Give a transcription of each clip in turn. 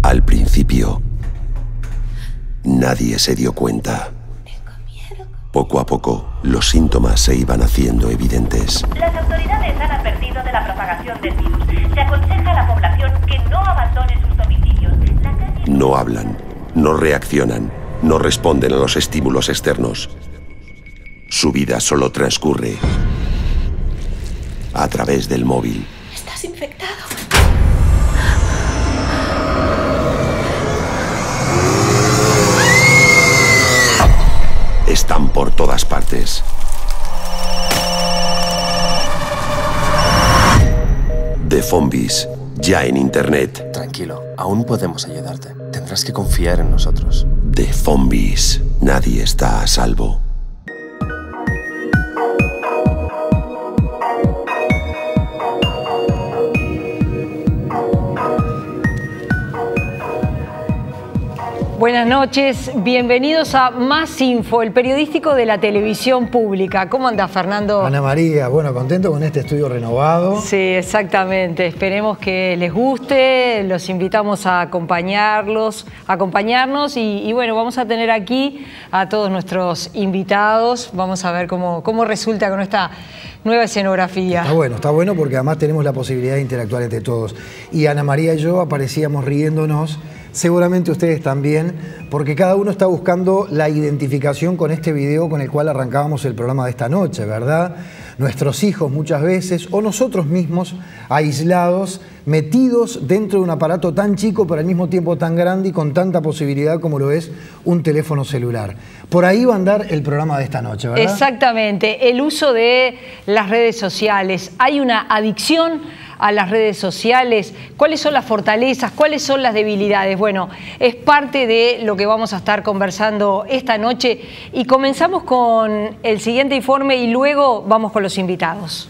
Al principio, nadie se dio cuenta. Poco a poco, los síntomas se iban haciendo evidentes. Las autoridades han advertido de la propagación del virus. Se aconseja a la población que no abandone sus domicilios. No hablan, no reaccionan, no responden a los estímulos externos. Su vida solo transcurre a través del móvil. Estás infectado. Están por todas partes. The Zombies, ya en internet. Tranquilo, aún podemos ayudarte. Tendrás que confiar en nosotros. The Zombies, nadie está a salvo. Buenas noches, bienvenidos a Más Info, el periodístico de la televisión pública. ¿Cómo andás, Fernando? Ana María, bueno, contento con este estudio renovado. Sí, exactamente. Esperemos que les guste, los invitamos a acompañarnos y bueno, vamos a tener aquí a todos nuestros invitados. Vamos a ver cómo resulta con esta nueva escenografía. Está bueno porque además tenemos la posibilidad de interactuar entre todos. Y Ana María y yo aparecíamos riéndonos. Seguramente ustedes también, porque cada uno está buscando la identificación con este video con el cual arrancábamos el programa de esta noche, ¿verdad? Nuestros hijos muchas veces, o nosotros mismos, aislados, metidos dentro de un aparato tan chico, pero al mismo tiempo tan grande y con tanta posibilidad como lo es un teléfono celular. Por ahí va a andar el programa de esta noche, ¿verdad? Exactamente, el uso de las redes sociales. Hay una adicción a las redes sociales. ¿Cuáles son las fortalezas? ¿Cuáles son las debilidades? Bueno, es parte de lo que vamos a estar conversando esta noche y comenzamos con el siguiente informe y luego vamos con los invitados.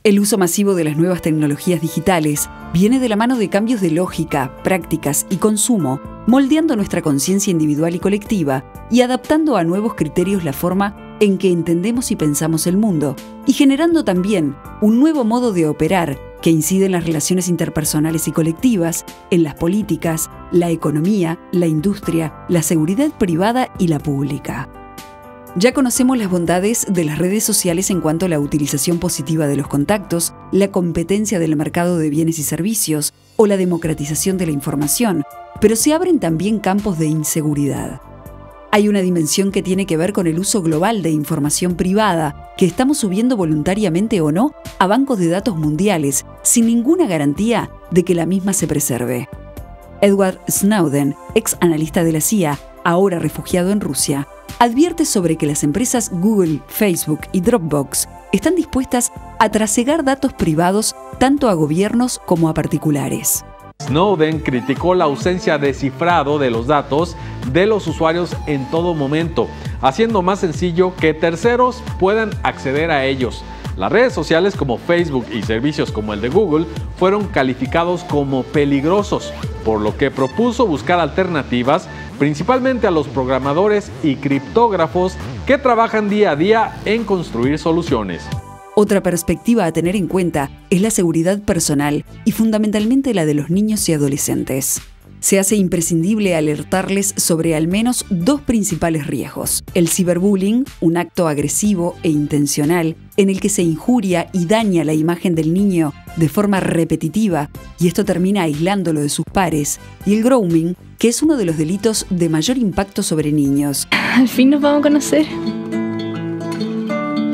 El uso masivo de las nuevas tecnologías digitales viene de la mano de cambios de lógica, prácticas y consumo, moldeando nuestra conciencia individual y colectiva y adaptando a nuevos criterios la forma en que entendemos y pensamos el mundo, y generando también un nuevo modo de operar que incide en las relaciones interpersonales y colectivas, en las políticas, la economía, la industria, la seguridad privada y la pública. Ya conocemos las bondades de las redes sociales en cuanto a la utilización positiva de los contactos, la competencia del mercado de bienes y servicios o la democratización de la información, pero se abren también campos de inseguridad. Hay una dimensión que tiene que ver con el uso global de información privada, que estamos subiendo voluntariamente o no a bancos de datos mundiales, sin ninguna garantía de que la misma se preserve. Edward Snowden, ex analista de la CIA, ahora refugiado en Rusia, advierte sobre que las empresas Google, Facebook y Dropbox están dispuestas a trasegar datos privados tanto a gobiernos como a particulares. Snowden criticó la ausencia de cifrado de los datos de los usuarios en todo momento, haciendo más sencillo que terceros puedan acceder a ellos. Las redes sociales como Facebook y servicios como el de Google fueron calificados como peligrosos, por lo que propuso buscar alternativas, principalmente a los programadores y criptógrafos que trabajan día a día en construir soluciones. Otra perspectiva a tener en cuenta es la seguridad personal y fundamentalmente la de los niños y adolescentes. Se hace imprescindible alertarles sobre al menos dos principales riesgos. El ciberbullying, un acto agresivo e intencional en el que se injuria y daña la imagen del niño de forma repetitiva y esto termina aislándolo de sus pares. Y el grooming, que es uno de los delitos de mayor impacto sobre niños. Al fin nos vamos a conocer.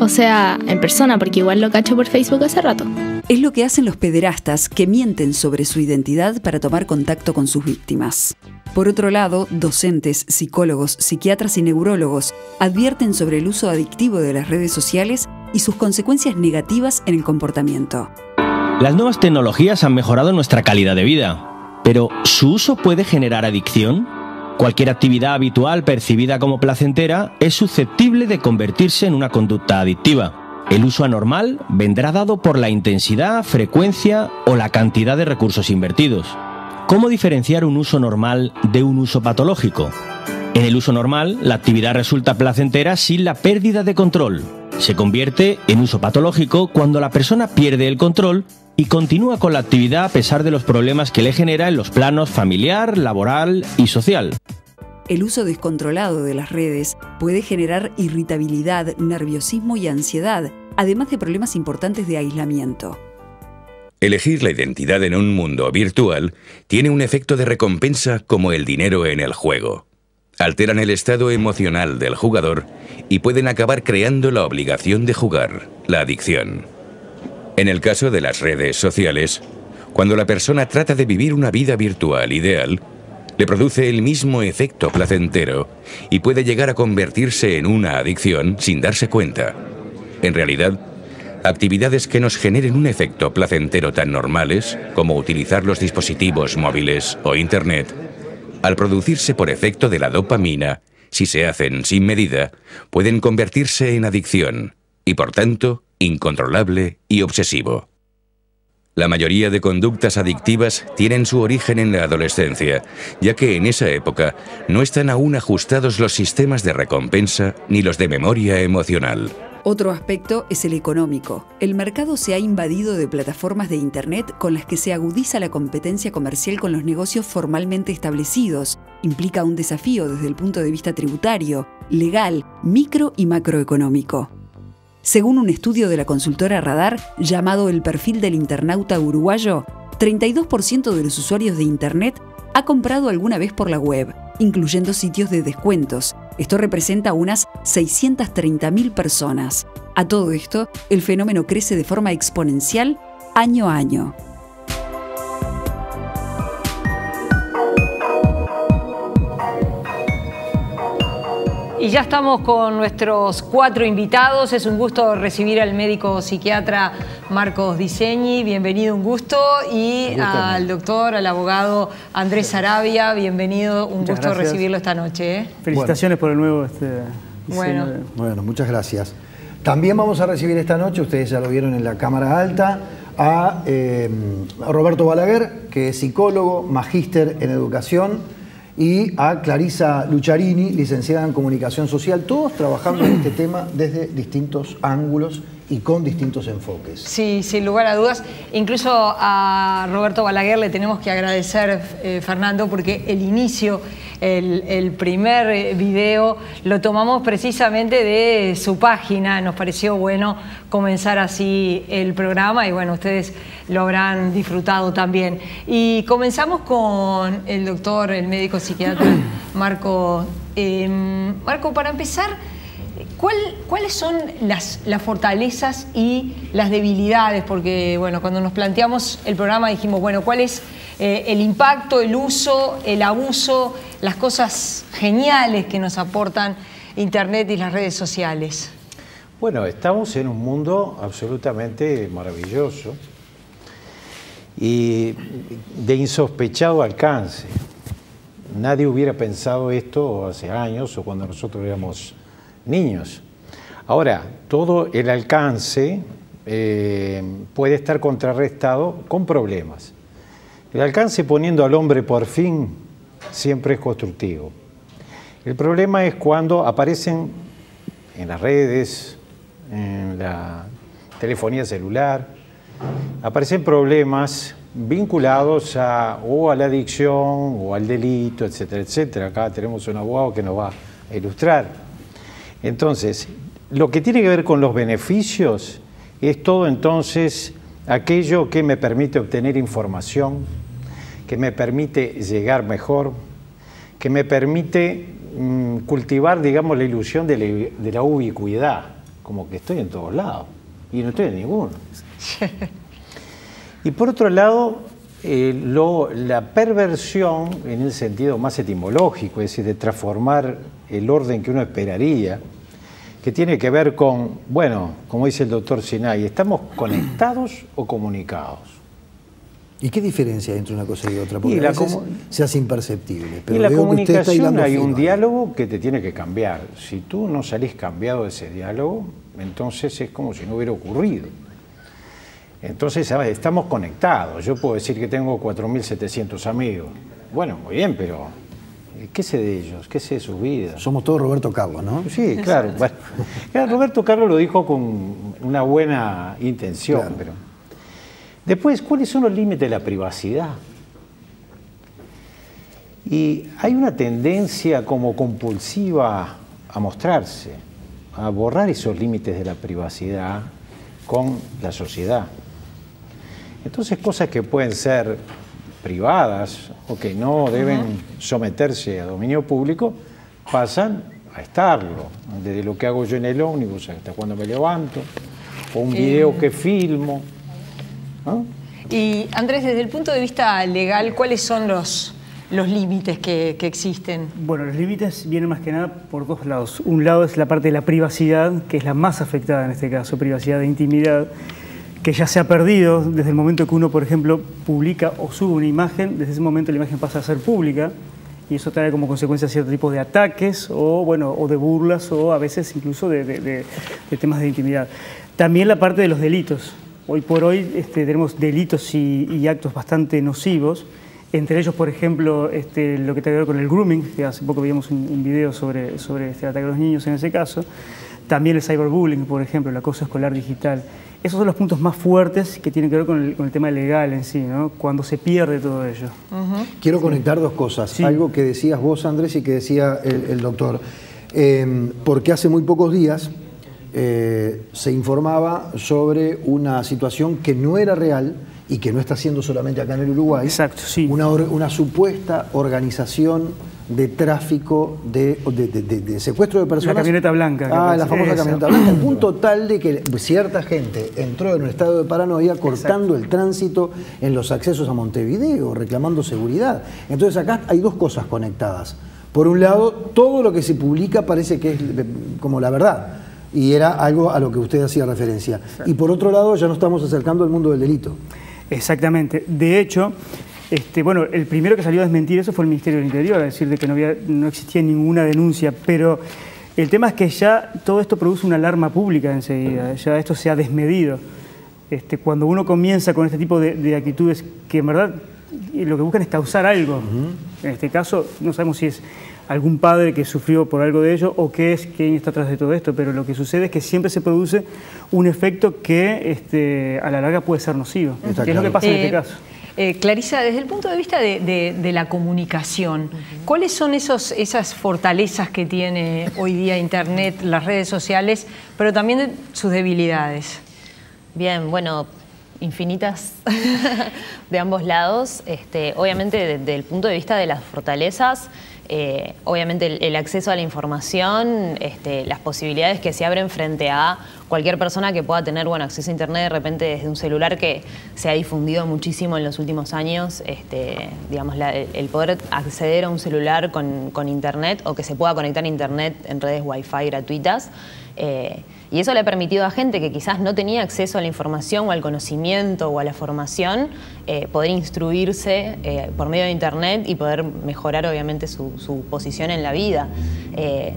O sea, en persona, porque igual lo cacho por Facebook hace rato. Es lo que hacen los pederastas que mienten sobre su identidad para tomar contacto con sus víctimas. Por otro lado, docentes, psicólogos, psiquiatras y neurólogos advierten sobre el uso adictivo de las redes sociales y sus consecuencias negativas en el comportamiento. Las nuevas tecnologías han mejorado nuestra calidad de vida, pero ¿su uso puede generar adicción? Cualquier actividad habitual percibida como placentera es susceptible de convertirse en una conducta adictiva. El uso anormal vendrá dado por la intensidad, frecuencia o la cantidad de recursos invertidos. ¿Cómo diferenciar un uso normal de un uso patológico? En el uso normal, la actividad resulta placentera sin la pérdida de control. Se convierte en uso patológico cuando la persona pierde el control y continúa con la actividad a pesar de los problemas que le genera en los planos familiar, laboral y social. El uso descontrolado de las redes puede generar irritabilidad, nerviosismo y ansiedad, además de problemas importantes de aislamiento. Elegir la identidad en un mundo virtual tiene un efecto de recompensa como el dinero en el juego. Alteran el estado emocional del jugador y pueden acabar creando la obligación de jugar, la adicción. En el caso de las redes sociales, cuando la persona trata de vivir una vida virtual ideal, le produce el mismo efecto placentero y puede llegar a convertirse en una adicción sin darse cuenta. En realidad, actividades que nos generen un efecto placentero tan normales como utilizar los dispositivos móviles o Internet, al producirse por efecto de la dopamina, si se hacen sin medida, pueden convertirse en adicción y, por tanto, incontrolable y obsesivo. La mayoría de conductas adictivas tienen su origen en la adolescencia, ya que en esa época no están aún ajustados los sistemas de recompensa ni los de memoria emocional. Otro aspecto es el económico. El mercado se ha invadido de plataformas de Internet con las que se agudiza la competencia comercial con los negocios formalmente establecidos. Implica un desafío desde el punto de vista tributario, legal, micro y macroeconómico. Según un estudio de la consultora Radar llamado El perfil del internauta uruguayo, 32% de los usuarios de Internet ha comprado alguna vez por la web, incluyendo sitios de descuentos. Esto representa unas 630.000 personas. A todo esto, el fenómeno crece de forma exponencial año a año. Y ya estamos con nuestros 4 invitados. Es un gusto recibir al médico psiquiatra Marcos Di Segni. Bienvenido, un gusto. Y al doctor, al abogado Andrés Sarabia. Bienvenido, un gusto recibirlo esta noche. Felicitaciones por el nuevo Bueno, muchas gracias. También vamos a recibir esta noche, ustedes ya lo vieron en la cámara alta, a Roberto Balaguer, que es psicólogo, magíster en educación, y a Clarisa Lucharini, licenciada en Comunicación Social, todos trabajando en este tema desde distintos ángulos y con distintos enfoques. Sí, sin lugar a dudas. Incluso a Roberto Balaguer le tenemos que agradecer, Fernando, porque el inicio, el primer video, lo tomamos precisamente de su página. Nos pareció bueno comenzar así el programa y bueno, ustedes lo habrán disfrutado también. Y comenzamos con el doctor, el médico psiquiatra Marco. Marco, para empezar, ¿cuáles son las fortalezas y las debilidades? Porque, bueno, cuando nos planteamos el programa dijimos, bueno, ¿cuál es el impacto, el uso, el abuso, las cosas geniales que nos aportan Internet y las redes sociales? Bueno, estamos en un mundo absolutamente maravilloso y de insospechado alcance. Nadie hubiera pensado esto hace años o cuando nosotros éramos niños. Ahora, todo el alcance puede estar contrarrestado con problemas. El alcance poniendo al hombre por fin siempre es constructivo. El problema es cuando aparecen en las redes, en la telefonía celular, aparecen problemas vinculados o a la adicción o al delito, etcétera, etcétera. Acá tenemos un abogado que nos va a ilustrar. Entonces, lo que tiene que ver con los beneficios es todo entonces aquello que me permite obtener información, que me permite llegar mejor, que me permite cultivar, digamos, la ilusión de la ubicuidad, como que estoy en todos lados y no estoy en ninguno. Y por otro lado, la perversión en el sentido más etimológico, es decir, de transformar el orden que uno esperaría, que tiene que ver con, bueno, como dice el doctor Sinay, ¿estamos conectados o comunicados? ¿Y qué diferencia hay entre una cosa y otra? Porque a veces se hace imperceptible. Pero en la comunicación hay un diálogo que te tiene que cambiar. Si tú no salís cambiado de ese diálogo, entonces es como si no hubiera ocurrido. Entonces, ¿sabes? Estamos conectados. Yo puedo decir que tengo 4.700 amigos. Bueno, muy bien, pero ¿qué sé de ellos? ¿Qué sé de sus vidas? Somos todos Roberto Carlos, ¿no? Sí, claro. Bueno, Roberto Carlos lo dijo con una buena intención, claro. Pero después, ¿cuáles son los límites de la privacidad? Y hay una tendencia como compulsiva a mostrarse, a borrar esos límites de la privacidad con la sociedad. Entonces, cosas que pueden ser privadas o que no deben someterse a dominio público, pasan a estarlo. Desde lo que hago yo en el ómnibus hasta cuando me levanto, o un video que filmo, ¿no? Y Andrés, desde el punto de vista legal, ¿cuáles son los límites que existen? Bueno, los límites vienen más que nada por dos lados. Un lado es la parte de la privacidad, que es la más afectada en este caso, privacidad de intimidad, que ya se ha perdido desde el momento que uno, por ejemplo, publica o sube una imagen. Desde ese momento la imagen pasa a ser pública y eso trae como consecuencia cierto tipo de ataques o, bueno, o de burlas o a veces incluso de temas de intimidad. También la parte de los delitos. Hoy por hoy tenemos delitos y actos bastante nocivos. Entre ellos, por ejemplo, lo que tiene que ver con el grooming, que hace poco veíamos un video sobre el ataque a los niños en ese caso. También el cyberbullying, por ejemplo, el acoso escolar digital. Esos son los puntos más fuertes que tienen que ver con el tema legal en sí, ¿no? Cuando se pierde todo ello. Quiero conectar dos cosas. Sí. Algo que decías vos, Andrés, y que decía el doctor. Porque hace muy pocos días se informaba sobre una situación que no era real y que no está siendo solamente acá en el Uruguay. Exacto, sí. Una supuesta organización de tráfico, de secuestro de personas. La camioneta blanca. La famosa camioneta blanca. Al punto tal de que cierta gente entró en un estado de paranoia cortando el tránsito en los accesos a Montevideo, reclamando seguridad. Entonces acá hay dos cosas conectadas. Por un lado, todo lo que se publica parece que es como la verdad. Y era algo a lo que usted hacía referencia. Exacto. Y por otro lado, ya nos estamos acercando al mundo del delito. Exactamente. De hecho, bueno, el primero que salió a desmentir eso fue el Ministerio del Interior, a decir de que no existía ninguna denuncia, pero el tema es que ya todo esto produce una alarma pública enseguida, ya esto se ha desmedido. Cuando uno comienza con este tipo de actitudes que en verdad lo que buscan es causar algo, en este caso no sabemos si es algún padre que sufrió por algo de ello o qué es quién está atrás de todo esto, pero lo que sucede es que siempre se produce un efecto que a la larga puede ser nocivo, que es lo que pasa en este caso. Clarisa, desde el punto de vista de la comunicación, ¿cuáles son esas fortalezas que tiene hoy día Internet, las redes sociales, pero también sus debilidades? Bien, bueno, infinitas de ambos lados. Obviamente, desde el punto de vista de las fortalezas, obviamente el acceso a la información, las posibilidades que se abren frente a cualquier persona que pueda tener acceso a Internet de repente desde un celular, que se ha difundido muchísimo en los últimos años, digamos, el poder acceder a un celular con Internet o que se pueda conectar a Internet en redes Wi-Fi gratuitas. Y eso le ha permitido a gente que quizás no tenía acceso a la información o al conocimiento o a la formación, poder instruirse por medio de Internet y poder mejorar obviamente su posición en la vida.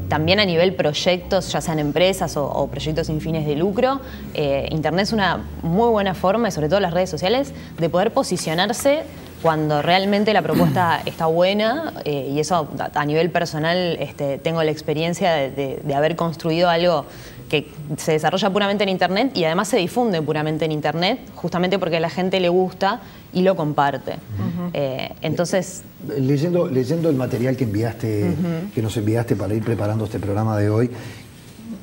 También a nivel proyectos, ya sean empresas o proyectos sin fines de lucro, Internet es una muy buena forma, y sobre todo las redes sociales, de poder posicionarse cuando realmente la propuesta está buena, y eso a nivel personal tengo la experiencia de haber construido algo que se desarrolla puramente en Internet y además se difunde puramente en Internet, justamente porque a la gente le gusta y lo comparte. Entonces... Leyendo el material que enviaste, que nos enviaste para ir preparando este programa de hoy,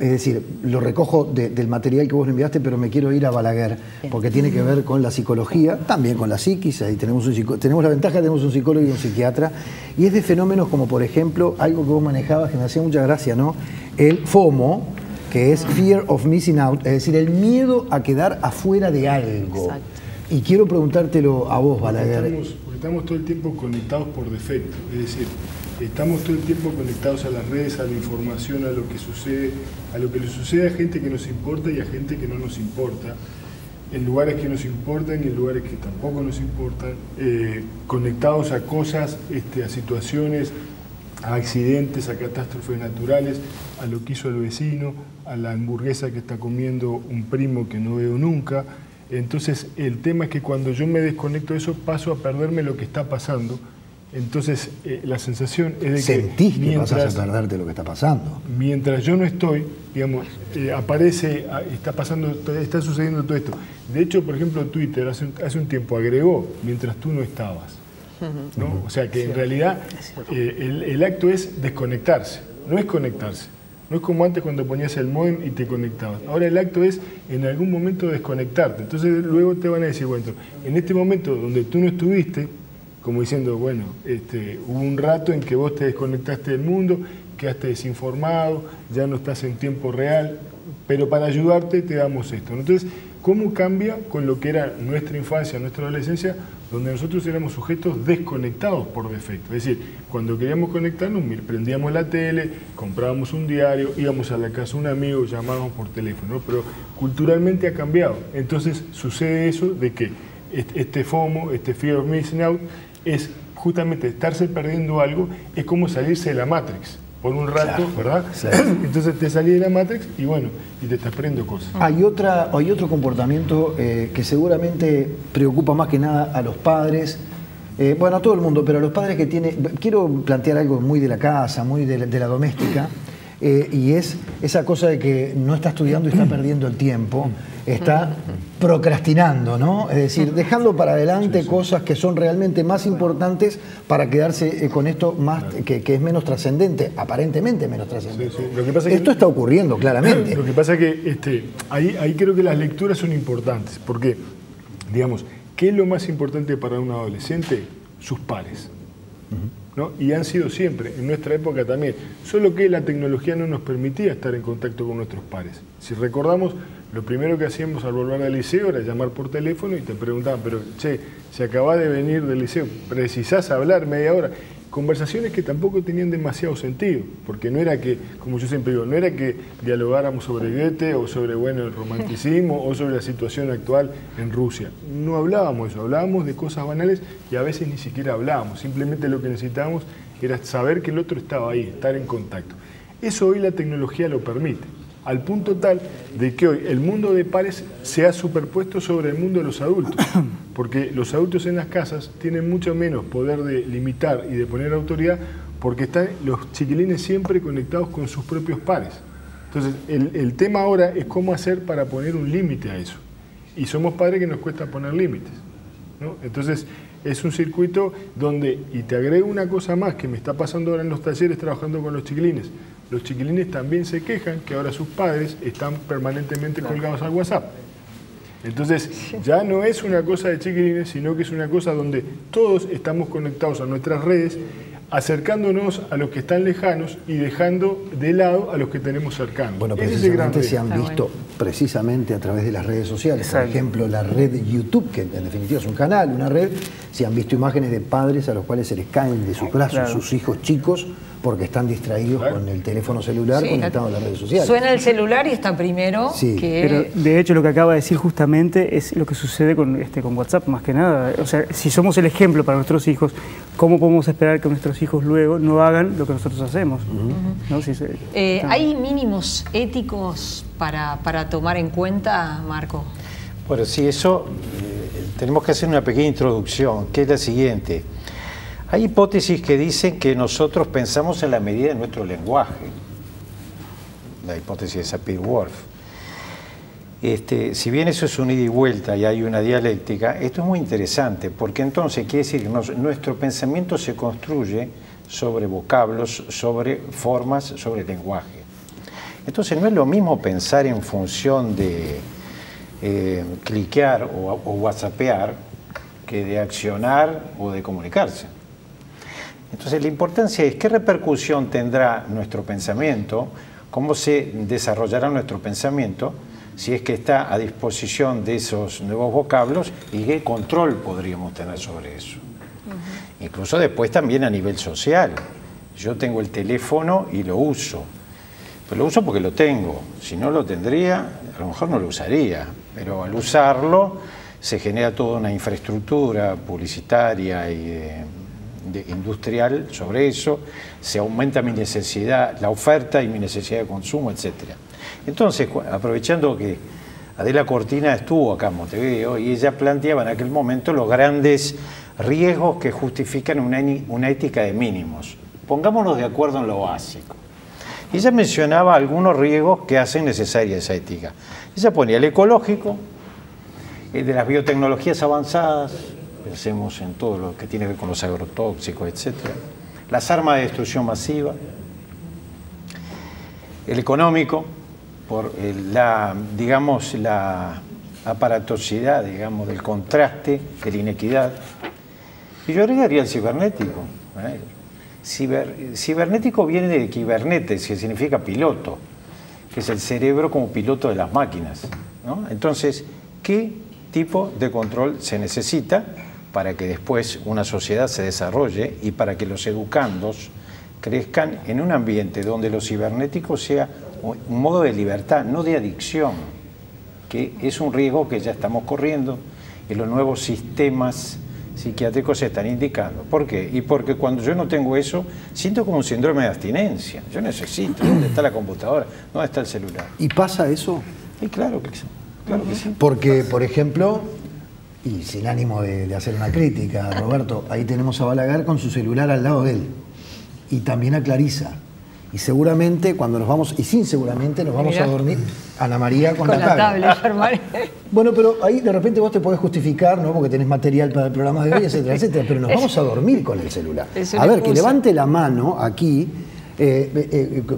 es decir, lo recojo del material que vos me enviaste, pero me quiero ir a Balaguer, porque tiene que ver con la psicología, también con la psiquis. Ahí tenemos la ventaja, tenemos un psicólogo y un psiquiatra, y es de fenómenos como, por ejemplo, algo que vos manejabas que me hacía mucha gracia, ¿no? El FOMO, que es Fear of Missing Out, es decir, el miedo a quedar afuera de algo. Exacto. Y quiero preguntártelo a vos, Balaguer. Porque estamos todo el tiempo conectados por defecto, es decir, estamos todo el tiempo conectados a las redes, a la información, a lo que sucede, a lo que le sucede a gente que nos importa y a gente que no nos importa, en lugares que nos importan y en lugares que tampoco nos importan, conectados a cosas, a situaciones, a accidentes, a catástrofes naturales, a lo que hizo el vecino, a la hamburguesa que está comiendo un primo que no veo nunca. Entonces el tema es que cuando yo me desconecto de eso paso a perderme lo que está pasando Entonces, la sensación es de que sentís que vas a perderte lo que está pasando. Mientras yo no estoy, digamos, está sucediendo todo esto. De hecho, por ejemplo, Twitter hace un tiempo agregó mientras tú no estabas, ¿no? O sea que en realidad el acto es desconectarse, no es conectarse. No es como antes cuando ponías el modem y te conectabas. Ahora el acto es en algún momento desconectarte. Entonces luego te van a decir, bueno, en este momento donde tú no estuviste, como diciendo, bueno, hubo un rato en que vos te desconectaste del mundo, quedaste desinformado, ya no estás en tiempo real, pero para ayudarte te damos esto. Entonces, ¿cómo cambia con lo que era nuestra infancia, nuestra adolescencia, donde nosotros éramos sujetos desconectados por defecto? Es decir, cuando queríamos conectarnos, prendíamos la tele, comprábamos un diario, íbamos a la casa de un amigo, llamábamos por teléfono, ¿no? Pero culturalmente ha cambiado. Entonces sucede eso de que este FOMO, este Fear of Missing Out, es justamente estarse perdiendo algo, es como salirse de la Matrix por un rato, claro, ¿verdad? Claro. Entonces te salís de la Matrix y bueno, y te estás perdiendo cosas. Hay otro comportamiento que seguramente preocupa más que nada a los padres, bueno, a todo el mundo, pero a los padres que tienen... Quiero plantear algo muy de la casa, muy de la doméstica, y es esa cosa de que no está estudiando y está perdiendo el tiempo, está procrastinando, ¿no? Es decir, dejando para adelante cosas que son realmente más importantes para quedarse con esto más que es menos trascendente, aparentemente menos trascendente. Sí, sí. Lo que pasa es que esto está ocurriendo claramente. Lo que pasa es que ahí creo que las lecturas son importantes, porque, digamos, ¿qué es lo más importante para un adolescente? Sus pares. ¿No? Y han sido siempre, en nuestra época también, solo que la tecnología no nos permitía estar en contacto con nuestros pares. Si recordamos, lo primero que hacíamos al volver al liceo era llamar por teléfono y te preguntaban, pero che, si acabás de venir del liceo, ¿precisás hablar media hora? Conversaciones que tampoco tenían demasiado sentido, porque no era que, como yo siempre digo, no era que dialogáramos sobre Goethe o sobre, bueno, el romanticismo o sobre la situación actual en Rusia. No hablábamos de eso, hablábamos de cosas banales y a veces ni siquiera hablábamos. Simplemente lo que necesitábamos era saber que el otro estaba ahí, estar en contacto. Eso hoy la tecnología lo permite, al punto tal de que hoy el mundo de pares se ha superpuesto sobre el mundo de los adultos, porque los adultos en las casas tienen mucho menos poder de limitar y de poner autoridad, porque están los chiquilines siempre conectados con sus propios pares. Entonces, el tema ahora es cómo hacer para poner un límite a eso. Y somos padres que nos cuesta poner límites, ¿no? Entonces, es un circuito donde, y te agrego una cosa más que me está pasando ahora en los talleres trabajando con los chiquilines. Los chiquilines también se quejan que ahora sus padres están permanentemente colgados al WhatsApp. Entonces, ya no es una cosa de chiquilines, sino que es una cosa donde todos estamos conectados a nuestras redes, acercándonos a los que están lejanos y dejando de lado a los que tenemos cercanos. Bueno, precisamente se han visto precisamente a través de las redes sociales. Exacto. Por ejemplo, la red YouTube, que en definitiva es un canal, una red, se han visto imágenes de padres a los cuales se les caen de sus brazos sus hijos chicos porque están distraídos con el teléfono celular conectado a las redes sociales. Suena el celular y está primero que... Pero de hecho lo que acaba de decir justamente es lo que sucede con WhatsApp más que nada. O sea, si somos el ejemplo para nuestros hijos, ¿cómo podemos esperar que nuestros hijos luego no hagan lo que nosotros hacemos? ¿No? ¿Hay mínimos éticos para tomar en cuenta, Marco? Bueno, sí, eso tenemos que hacer una pequeña introducción, que es la siguiente. Hay hipótesis que dicen que nosotros pensamos en la medida de nuestro lenguaje. La hipótesis de Sapir-Whorf. Si bien eso es un ida y vuelta y hay una dialéctica, esto es muy interesante, porque entonces quiere decir que nuestro pensamiento se construye sobre vocablos, sobre formas, sobre lenguaje. Entonces no es lo mismo pensar en función de cliquear o whatsappear que de accionar o de comunicarse. Entonces la importancia es qué repercusión tendrá nuestro pensamiento, cómo se desarrollará nuestro pensamiento, si es que está a disposición de esos nuevos vocablos y qué control podríamos tener sobre eso. Incluso después también a nivel social. Yo tengo el teléfono y lo uso, pero lo uso porque lo tengo. Si no lo tendría, a lo mejor no lo usaría, pero al usarlo se genera toda una infraestructura publicitaria y industrial sobre eso, se aumenta mi necesidad, la oferta y mi necesidad de consumo, etc. Entonces, aprovechando que Adela Cortina estuvo acá en Montevideo y ella planteaba en aquel momento los grandes riesgos que justifican una ética de mínimos. Pongámonos de acuerdo en lo básico. Y ella mencionaba algunos riesgos que hacen necesaria esa ética. Ella ponía el ecológico, el de las biotecnologías avanzadas, pensemos en todo lo que tiene que ver con los agrotóxicos, etc. Las armas de destrucción masiva, el económico, por la aparatosidad, digamos, del contraste, de la inequidad. Y yo agregaría el cibernético. Cibernético viene de kibernetes, que significa piloto, que es el cerebro como piloto de las máquinas, ¿no? Entonces, ¿qué tipo de control se necesita para que después una sociedad se desarrolle y para que los educandos crezcan en un ambiente donde lo cibernético sea un modo de libertad, no de adicción, que es un riesgo que ya estamos corriendo y los nuevos sistemas psiquiátricos se están indicando? ¿Por qué? Y porque cuando yo no tengo eso, siento como un síndrome de abstinencia. Yo necesito, ¿dónde está la computadora? ¿Dónde está el celular? ¿Y pasa eso? Y claro que sí. Porque, por ejemplo, y sin ánimo de hacer una crítica, Roberto, ahí tenemos a Balaguer con su celular al lado de él. Y también a Clarisa. Y seguramente cuando nos vamos, y sin seguramente nos vamos a dormir, Ana María con la tablet. Bueno, pero ahí de repente vos te podés justificar, ¿no? Porque tenés material para el programa de hoy, etcétera, etcétera. Pero nos vamos a dormir con el celular. A ver, que levante la mano aquí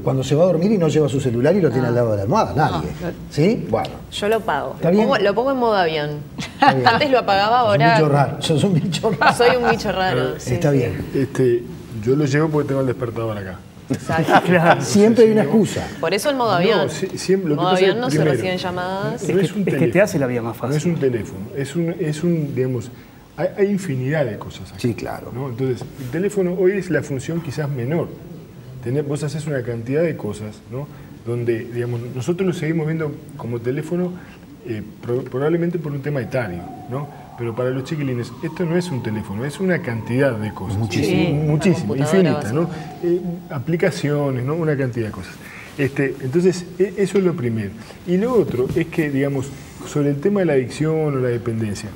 cuando se va a dormir y no lleva su celular y lo tiene al lado de la almohada. Nadie. ¿Sí? Bueno. Yo lo pago. ¿Está bien? Lo pongo en modo avión. Antes lo apagaba, ahora... Es un bicho raro. Sos un bicho raro. Soy un bicho raro. Sí, está bien. Yo lo llevo porque tengo el despertador acá. Claro. Siempre hay una excusa. Por eso el modo avión. Siempre, modo avión no se reciben llamadas. Es que te hace la vida más fácil. No es un teléfono, es un digamos, hay infinidad de cosas aquí. Sí, claro. ¿No? Entonces, el teléfono hoy es la función quizás menor. Vos haces una cantidad de cosas, ¿no? Donde, digamos, nosotros lo seguimos viendo como teléfono probablemente por un tema etario, ¿no? Pero para los chiquilines, esto no es un teléfono, es una cantidad de cosas. Muchísimo, infinita, ¿no? Aplicaciones, ¿no? Una cantidad de cosas. Entonces, eso es lo primero. Y lo otro es que, digamos, sobre el tema de la adicción o la dependencia,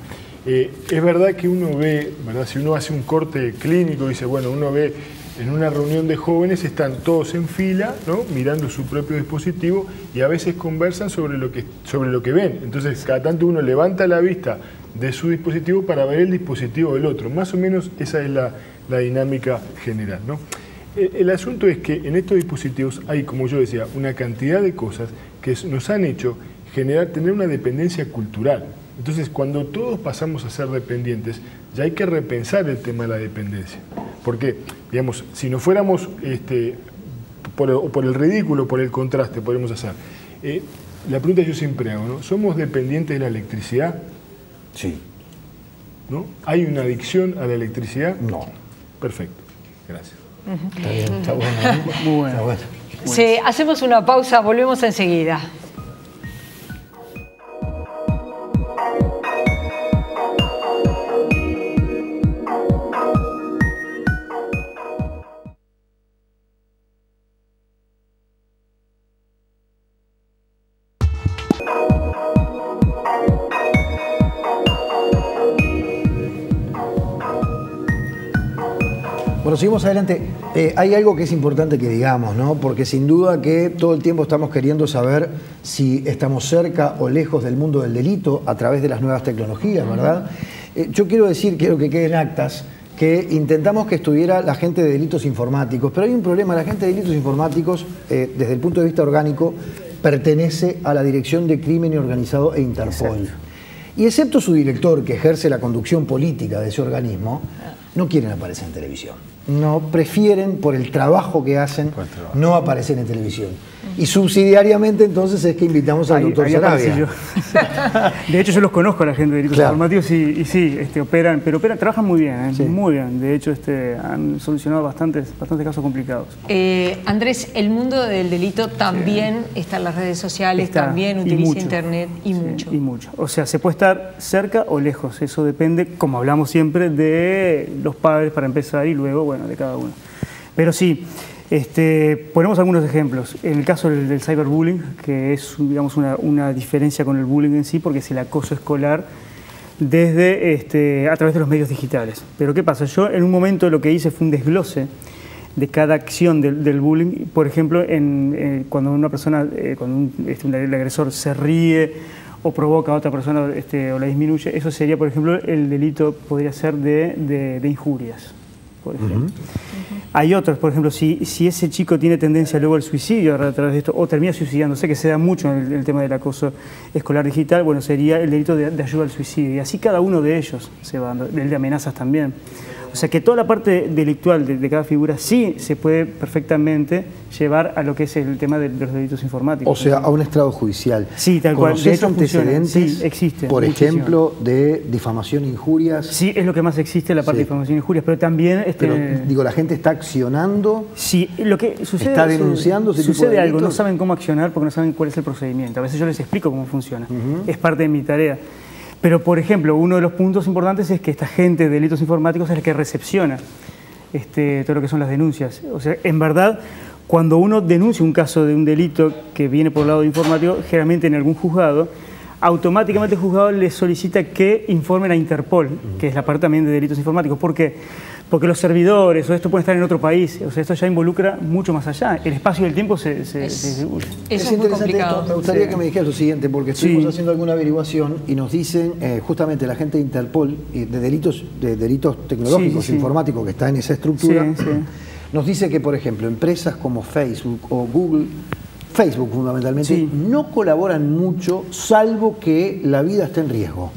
es verdad que uno ve, ¿verdad? Si uno hace un corte clínico, dice, bueno, uno ve en una reunión de jóvenes, están todos en fila, ¿no? Mirando su propio dispositivo y a veces conversan sobre lo que ven. Entonces, cada tanto uno levanta la vista de su dispositivo para ver el dispositivo del otro. Más o menos esa es la dinámica general, ¿no? El asunto es que en estos dispositivos hay, como yo decía, una cantidad de cosas que nos han hecho tener una dependencia cultural. Entonces, cuando todos pasamos a ser dependientes, ya hay que repensar el tema de la dependencia. Porque, digamos, si no fuéramos por el ridículo, por el contraste, podemos hacer. La pregunta que yo siempre hago, ¿no? ¿Somos dependientes de la electricidad? Sí. ¿No? ¿Hay una adicción a la electricidad? No. Perfecto. Gracias. Está bien, está bueno. Muy bueno. Está bueno. Sí, hacemos una pausa, volvemos enseguida. Bueno, seguimos adelante. Hay algo que es importante que digamos, ¿no? Porque sin duda que todo el tiempo estamos queriendo saber si estamos cerca o lejos del mundo del delito a través de las nuevas tecnologías, ¿verdad? Yo quiero decir, quiero que queden actas, que intentamos que estuviera la gente de delitos informáticos, pero hay un problema. La gente de delitos informáticos, desde el punto de vista orgánico, pertenece a la Dirección de Crimen Organizado e Interpol. Exacto. Y excepto su director, que ejerce la conducción política de ese organismo, no quieren aparecer en televisión. No, prefieren, por el trabajo que hacen, no aparecer en televisión. Y subsidiariamente entonces es que invitamos al doctor Sarabia. De hecho yo los conozco a la gente de delitos informáticos y sí, operan, pero trabajan muy bien, sí. Muy bien. De hecho han solucionado bastantes casos complicados. Andrés, el mundo del delito también está en las redes sociales, también utiliza internet y mucho. Y mucho. O sea, se puede estar cerca o lejos, eso depende, como hablamos siempre, de los padres para empezar y luego, bueno, de cada uno. Pero sí, Ponemos algunos ejemplos. En el caso del cyberbullying, que es, digamos, una diferencia con el bullying en sí, porque es el acoso escolar a través de los medios digitales. Pero ¿qué pasa? Yo en un momento lo que hice fue un desglose de cada acción del bullying. Por ejemplo, cuando una persona, el agresor se ríe o provoca a otra persona o la disminuye, eso sería, por ejemplo, el delito podría ser de injurias, por ejemplo. Hay otros, por ejemplo, si ese chico tiene tendencia luego al suicidio a través de esto, o termina suicidándose, que se da mucho en el tema del acoso escolar digital, bueno, sería el delito de ayuda al suicidio. Y así cada uno de ellos se va dando, el de amenazas también. O sea que toda la parte delictual de cada figura sí se puede perfectamente llevar a lo que es el tema de los delitos informáticos. O sea, a un estrado judicial. Sí, tal cual. ¿Conocés antecedentes, sí, existen, por ejemplo, de difamación e injurias? Sí, es lo que más existe, la parte de difamación e injurias, pero también... Pero, digo, ¿la gente está accionando? Sí, lo que sucede... ¿Está denunciando ese tipo de Sucede algo, delitos? no saben cómo accionar porque no saben cuál es el procedimiento. A veces yo les explico cómo funciona, es parte de mi tarea. Pero, por ejemplo, uno de los puntos importantes es que esta gente de delitos informáticos es la que recepciona todo lo que son las denuncias. O sea, en verdad, cuando uno denuncia un caso de un delito que viene por el lado informático, generalmente en algún juzgado, automáticamente el juzgado le solicita que informen a Interpol, que es la parte también de delitos informáticos. ¿Por qué? Porque los servidores o esto puede estar en otro país, o sea, esto ya involucra mucho más allá. El espacio y el tiempo se Eso es muy complicado. Me gustaría que me dijeras lo siguiente, porque estuvimos haciendo alguna averiguación y nos dicen, justamente la gente de Interpol, de delitos tecnológicos, informáticos, que está en esa estructura, nos dice que, por ejemplo, empresas como Facebook o Google, Facebook fundamentalmente, no colaboran mucho, salvo que la vida esté en riesgo.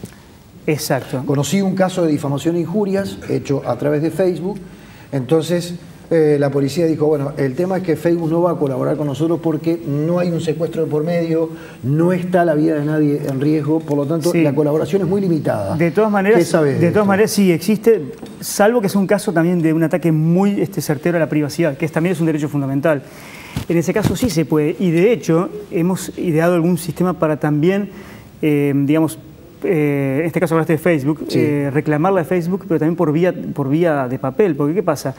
Exacto. Conocí un caso de difamación e injurias hecho a través de Facebook, entonces la policía dijo, bueno, el tema es que Facebook no va a colaborar con nosotros porque no hay un secuestro de por medio, no está la vida de nadie en riesgo, por lo tanto la colaboración es muy limitada. De todas maneras, ¿qué sabes de todas maneras sí existe, salvo que es un caso también de un ataque muy certero a la privacidad, que también es un derecho fundamental. En ese caso sí se puede, y de hecho hemos ideado algún sistema para también, digamos, en este caso hablaste de Facebook, reclamarla a Facebook, pero también por vía de papel, porque ¿qué pasa?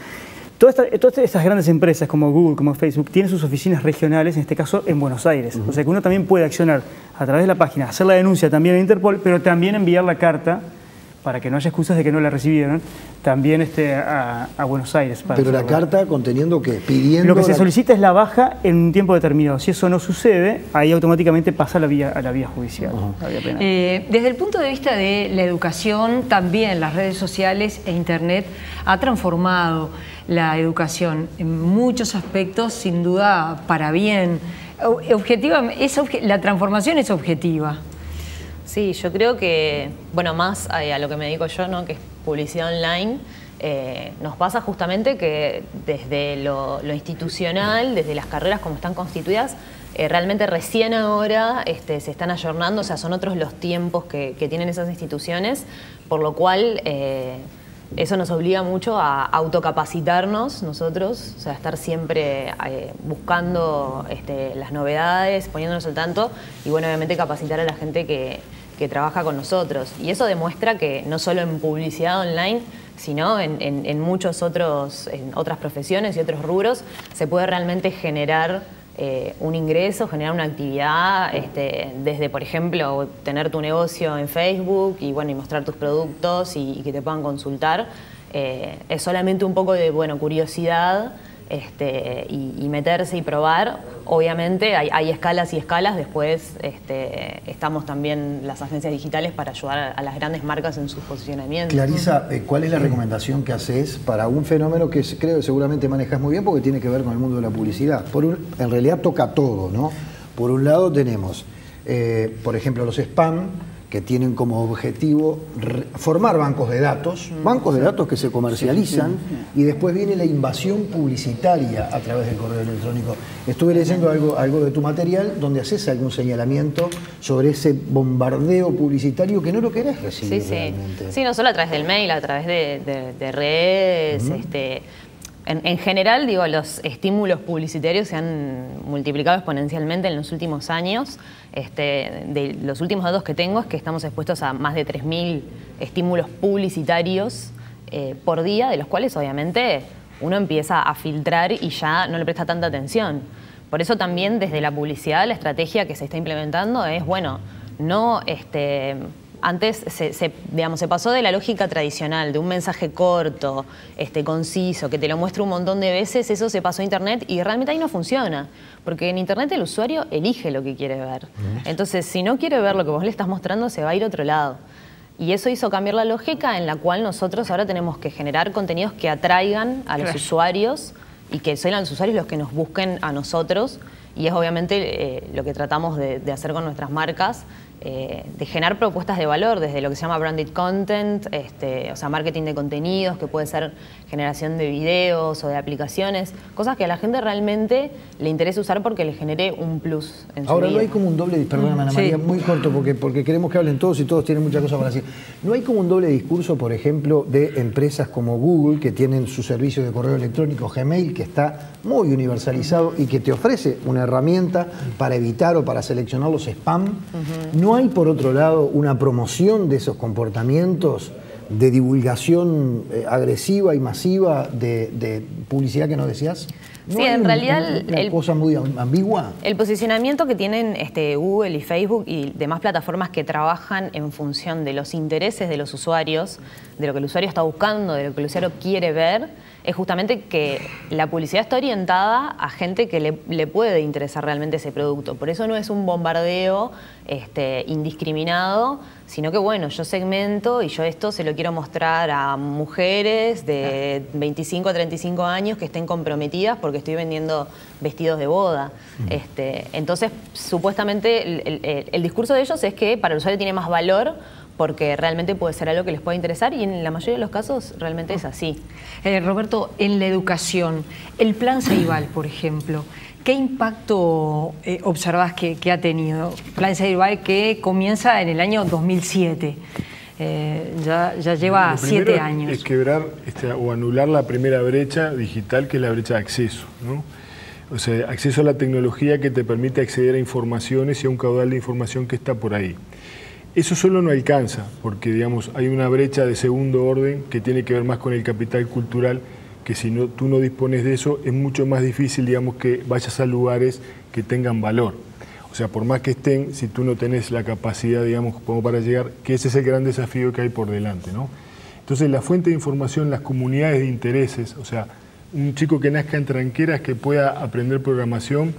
Todas estas grandes empresas como Google, como Facebook, tienen sus oficinas regionales, en este caso en Buenos Aires. O sea que uno también puede accionar a través de la página, hacer la denuncia también a Interpol, pero también enviar la carta, para que no haya excusas de que no la recibieron, también a Buenos Aires. Pero la carta conteniendo ¿qué? Pidiendo... Lo que se solicita es la baja en un tiempo determinado. Si eso no sucede, ahí automáticamente pasa a la vía judicial. La vía penal. Desde el punto de vista de la educación, también las redes sociales e Internet ha transformado la educación en muchos aspectos, sin duda para bien. La transformación es objetiva. Sí, yo creo que, bueno, más a lo que me dedico yo, ¿no?, que es publicidad online, nos pasa justamente que desde lo institucional, desde las carreras como están constituidas, realmente recién ahora se están ayornando, o sea, son otros los tiempos que tienen esas instituciones, por lo cual eso nos obliga mucho a autocapacitarnos nosotros, o sea, estar siempre buscando las novedades, poniéndonos al tanto y, bueno, obviamente capacitar a la gente que trabaja con nosotros. Y eso demuestra que no solo en publicidad online, sino en muchos otras profesiones y otros rubros, se puede realmente generar un ingreso, generar una actividad, desde, por ejemplo, tener tu negocio en Facebook y, bueno, y mostrar tus productos y que te puedan consultar. Es solamente un poco de, bueno, curiosidad y meterse y probar. Obviamente hay escalas y escalas, después estamos también las agencias digitales para ayudar a las grandes marcas en sus posicionamientos. Clarisa, ¿cuál es la recomendación que haces para un fenómeno que creo que seguramente manejas muy bien porque tiene que ver con el mundo de la publicidad? En realidad toca todo, ¿no? Por un lado tenemos, por ejemplo, los spam, que tienen como objetivo formar bancos de datos que se comercializan, y después viene la invasión publicitaria a través del correo electrónico. Estuve leyendo algo de tu material donde haces algún señalamiento sobre ese bombardeo publicitario que no lo querés recibir realmente. Sí, no solo a través del mail, a través de redes, En general, digo, los estímulos publicitarios se han multiplicado exponencialmente en los últimos años. De los últimos datos que tengo es que estamos expuestos a más de 3.000 estímulos publicitarios por día, de los cuales obviamente uno empieza a filtrar y ya no le presta tanta atención. Por eso también desde la publicidad la estrategia que se está implementando es, bueno, no antes se pasó de la lógica tradicional, de un mensaje corto, conciso, que te lo muestra un montón de veces, eso se pasó a Internet y realmente ahí no funciona. Porque en Internet el usuario elige lo que quiere ver. Entonces, si no quiere ver lo que vos le estás mostrando, se va a ir a otro lado. Y eso hizo cambiar la lógica en la cual nosotros ahora tenemos que generar contenidos que atraigan a los usuarios y que sean los usuarios los que nos busquen a nosotros. Y es obviamente lo que tratamos de hacer con nuestras marcas, de generar propuestas de valor desde lo que se llama branded content, o sea, marketing de contenidos, que puede ser generación de videos o de aplicaciones, cosas que a la gente realmente le interesa usar porque le genere un plus en su Ahora, vida. no hay como un doble, perdóname Ana María, muy corto, porque queremos que hablen todos y todos tienen muchas cosas para decir. ¿No hay como un doble discurso, por ejemplo, de empresas como Google, que tienen su servicio de correo electrónico Gmail, que está muy universalizado y que te ofrece una herramienta para evitar o para seleccionar los spam? ¿No hay, por otro lado, una promoción de esos comportamientos de divulgación agresiva y masiva de publicidad que no decías? ¿No sí, hay en realidad una cosa muy ambigua? El posicionamiento que tienen Google y Facebook y demás plataformas que trabajan en función de los intereses de los usuarios, de lo que el usuario está buscando, de lo que el usuario quiere ver, es justamente que la publicidad está orientada a gente que le puede interesar realmente ese producto. Por eso no es un bombardeo indiscriminado, sino que bueno, yo segmento y yo esto se lo quiero mostrar a mujeres de 25 a 35 años que estén comprometidas porque estoy vendiendo vestidos de boda. Entonces, supuestamente el discurso de ellos es que para el usuario tiene más valor porque realmente puede ser algo que les pueda interesar y en la mayoría de los casos realmente es así. Roberto, en la educación, el plan Ceibal, por ejemplo, ¿qué impacto observás que ha tenido? Plan Ceibal que comienza en el año 2007, ya lleva 7 años. Es quebrar o anular la primera brecha digital, que es la brecha de acceso, ¿no? O sea, acceso a la tecnología que te permite acceder a informaciones y a un caudal de información que está por ahí. Eso solo no alcanza, porque digamos, hay una brecha de segundo orden que tiene que ver más con el capital cultural, que si tú no dispones de eso, es mucho más difícil, digamos, que vayas a lugares que tengan valor. O sea, por más que estén, si tú no tenés la capacidad, digamos, como para llegar, que ese es el gran desafío que hay por delante, ¿no? Entonces, la fuente de información, las comunidades de intereses, o sea, un chico que nazca en Tranqueras que pueda aprender programación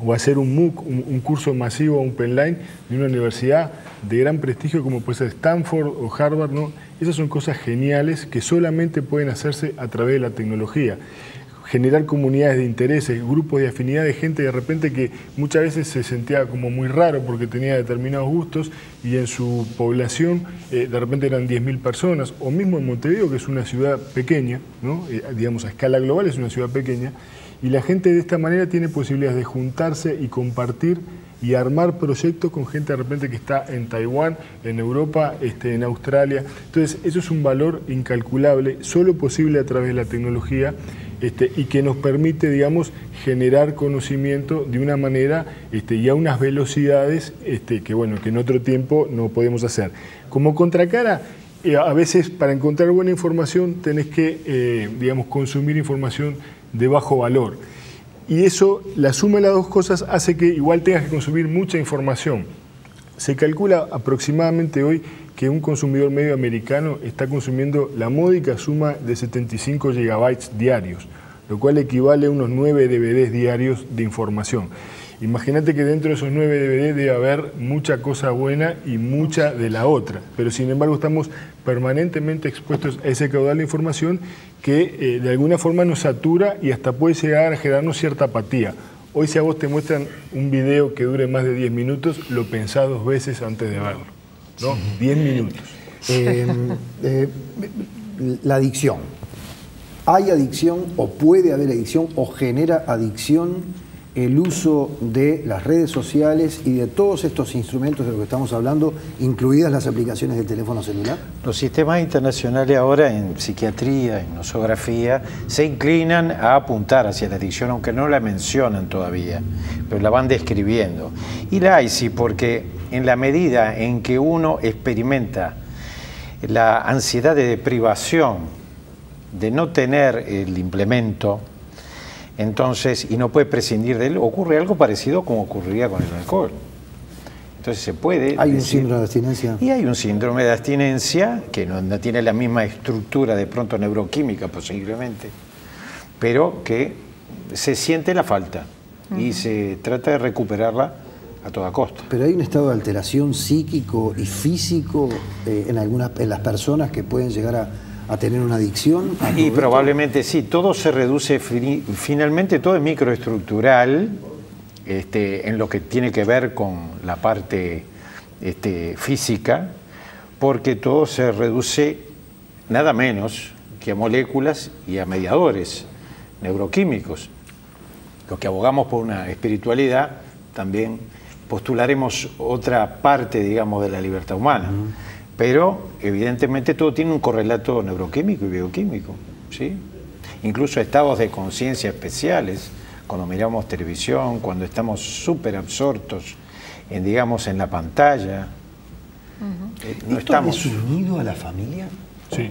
o hacer un MOOC, un curso masivo, un Penline de una universidad de gran prestigio como puede ser Stanford o Harvard, ¿no? Esas son cosas geniales que solamente pueden hacerse a través de la tecnología. Generar comunidades de intereses, grupos de afinidad de gente de repente que muchas veces se sentía como muy raro porque tenía determinados gustos y en su población de repente eran 10.000 personas, o mismo en Montevideo, que es una ciudad pequeña, ¿no? Digamos a escala global es una ciudad pequeña, y la gente de esta manera tiene posibilidades de juntarse y compartir y armar proyectos con gente de repente que está en Taiwán, en Europa, en Australia. Entonces, eso es un valor incalculable, solo posible a través de la tecnología y que nos permite, digamos, generar conocimiento de una manera y a unas velocidades que, bueno, que en otro tiempo no podemos hacer. Como contracara, a veces para encontrar buena información tenés que, digamos, consumir información de bajo valor. Y eso, la suma de las dos cosas hace que igual tengas que consumir mucha información. Se calcula aproximadamente hoy que un consumidor medio americano está consumiendo la módica suma de 75 gigabytes diarios, lo cual equivale a unos 9 DVDs diarios de información. Imagínate que dentro de esos 9 DVD debe haber mucha cosa buena y mucha de la otra, pero sin embargo estamos permanentemente expuestos a ese caudal de información que de alguna forma nos satura y hasta puede llegar a generarnos cierta apatía. Hoy si a vos te muestran un video que dure más de 10 minutos, lo pensás 2 veces antes de verlo, ¿no? 10 minutos. La adicción. ¿Hay adicción o puede haber adicción o genera adicción el uso de las redes sociales y de todos estos instrumentos de los que estamos hablando, incluidas las aplicaciones de teléfono celular? Los sistemas internacionales ahora en psiquiatría, en nosografía, se inclinan a apuntar hacia la adicción, aunque no la mencionan todavía, pero la van describiendo. Y la hay, sí, porque en la medida en que uno experimenta la ansiedad de deprivación de no tener el implemento, entonces, y no puede prescindir de él, ocurre algo parecido como ocurría con el alcohol. Entonces se puede... Hay un síndrome de abstinencia. Y hay un síndrome de abstinencia que no tiene la misma estructura de pronto neuroquímica posiblemente, pero que se siente la falta y se trata de recuperarla a toda costa. Pero hay un estado de alteración psíquico y físico en las personas que pueden llegar a tener una adicción. Y probablemente sí, todo se reduce, finalmente todo es microestructural, en lo que tiene que ver con la parte física, porque todo se reduce nada menos que a moléculas y a mediadores neuroquímicos. Los que abogamos por una espiritualidad también postularemos otra parte, digamos, de la libertad humana. Pero evidentemente todo tiene un correlato neuroquímico y bioquímico, ¿sí? Incluso estados de conciencia especiales, cuando miramos televisión, cuando estamos súper absortos digamos, en la pantalla. No ¿Esto ha desunido a la familia? Sí,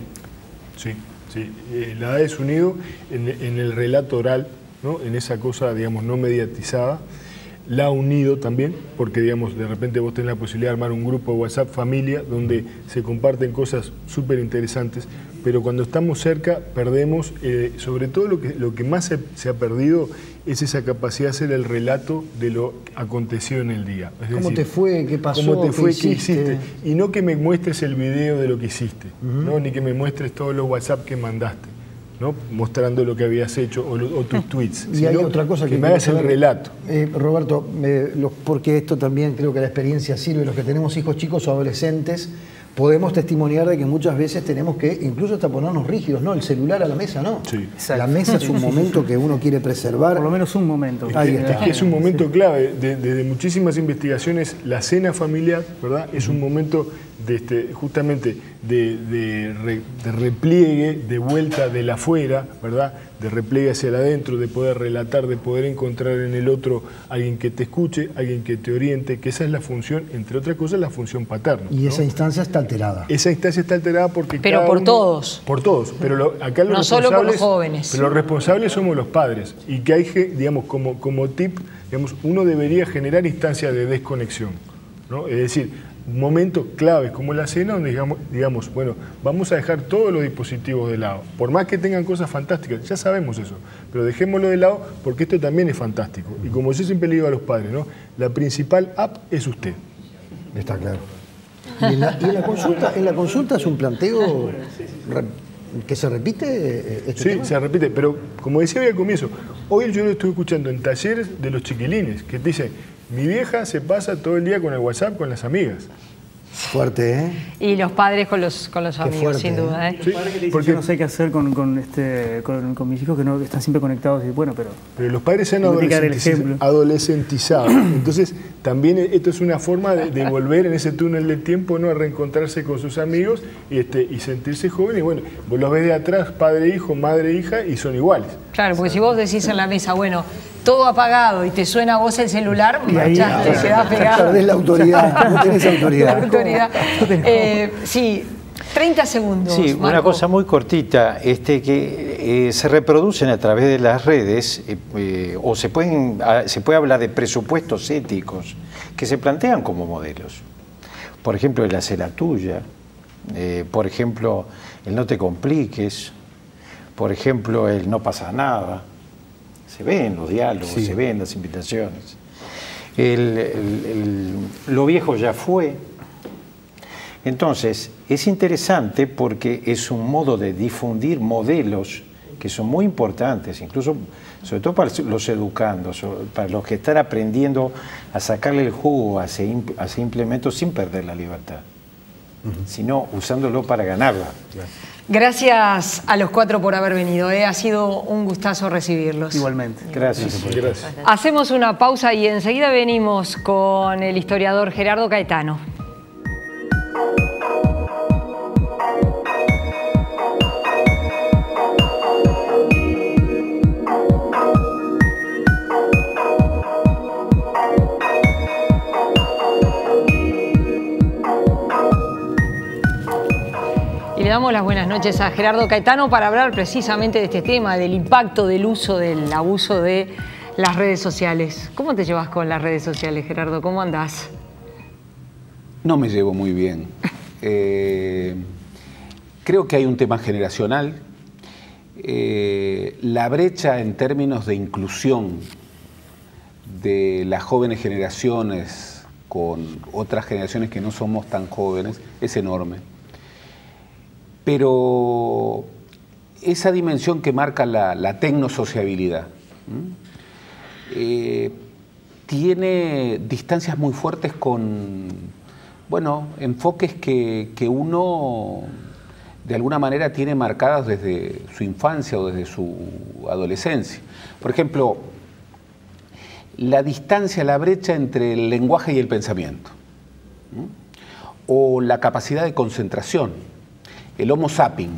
sí, sí. La ha desunido en el relato oral, ¿no? En esa cosa, digamos, no mediatizada. La ha unido también, porque digamos, de repente vos tenés la posibilidad de armar un grupo de WhatsApp familia donde se comparten cosas súper interesantes, pero cuando estamos cerca perdemos, sobre todo lo que más se ha perdido es esa capacidad de hacer el relato de lo acontecido en el día. Es ¿Cómo decir, te fue? ¿Qué pasó? ¿Cómo te fue? ¿Qué hiciste? Y no que me muestres el video de lo que hiciste, ¿no? Ni que me muestres todos los WhatsApp que mandaste, ¿no? Mostrando lo que habías hecho o tus tweets. Y hay otra cosa que me hagas el relato. Roberto, porque esto también creo que la experiencia sirve, los que tenemos hijos chicos o adolescentes, podemos testimoniar de que muchas veces tenemos que incluso hasta ponernos rígidos, ¿no? El celular a la mesa, ¿no? Sí. La mesa es un momento que uno quiere preservar. Por lo menos un momento. Es un momento clave. Desde muchísimas investigaciones, la cena familiar, ¿verdad? Es un momento justamente de repliegue, de vuelta del afuera, ¿verdad? De repliegue hacia el adentro, de poder relatar, de poder encontrar en el otro alguien que te escuche, alguien que te oriente, que esa es la función, entre otras cosas, la función paterna. Y esa instancia está alterada. Esa instancia está alterada porque pero cada por uno, todos. Por todos. Pero acá los no solo por los jóvenes. Pero los responsables somos los padres. Y que hay, digamos, como tip, digamos, uno debería generar instancias de desconexión, ¿no? Es decir, momentos claves como la cena donde digamos, bueno, vamos a dejar todos los dispositivos de lado. Por más que tengan cosas fantásticas, ya sabemos eso, pero dejémoslo de lado porque esto también es fantástico. Y como yo siempre le digo a los padres, ¿no? La principal app es usted. Está claro. ¿Y en la consulta es un planteo que se repite? Sí, tema? Se repite, pero como decía hoy al comienzo, hoy yo lo estoy escuchando en talleres de los chiquilines, que te dicen, mi vieja se pasa todo el día con el WhatsApp con las amigas. Fuerte, ¿eh? Y los padres con los amigos, fuerte, sin duda. ¿eh? Sí, porque yo no sé qué hacer con mis hijos que no están siempre conectados. Y bueno, pero los padres se han adolescentizado. Entonces, también esto es una forma de volver en ese túnel de tiempo, ¿no? A reencontrarse con sus amigos y sentirse jóvenes. Bueno, vos los ves de atrás, padre-hijo, madre-hija, y son iguales. Claro, porque si vos decís en la mesa, bueno, todo apagado y te suena a vos el celular, marchaste, se va pegado. Perdés la autoridad, no tenés autoridad. Sí, 30 segundos. Sí, Marco. una cosa muy cortita, que se reproducen a través de las redes, o se puede hablar de presupuestos éticos que se plantean como modelos. Por ejemplo, el hacer la tuya, por ejemplo, el no te compliques, por ejemplo, el no pasa nada. Se ve en los diálogos, sí. Se ve en las invitaciones. Lo viejo ya fue. Entonces, es interesante porque es un modo de difundir modelos que son muy importantes, incluso, sobre todo para los educandos, para los que están aprendiendo a sacarle el jugo a ese implemento sin perder la libertad, sino usándolo para ganarla. Gracias a los cuatro por haber venido. Ha sido un gustazo recibirlos. Igualmente. Gracias. Gracias. Hacemos una pausa y enseguida venimos con el historiador Gerardo Caetano. damos las buenas noches a Gerardo Caetano para hablar precisamente de este tema, del impacto del uso, del abuso de las redes sociales. ¿Cómo te llevas con las redes sociales, Gerardo? ¿Cómo andás? No me llevo muy bien. Creo que hay un tema generacional. La brecha en términos de inclusión de las jóvenes generaciones con otras generaciones que no somos tan jóvenes es enorme. Pero esa dimensión que marca la tecnosociabilidad tiene distancias muy fuertes con, bueno, enfoques que uno de alguna manera tiene marcadas desde su infancia o desde su adolescencia. Por ejemplo, la distancia, la brecha entre el lenguaje y el pensamiento, o la capacidad de concentración, el Homo sapiens,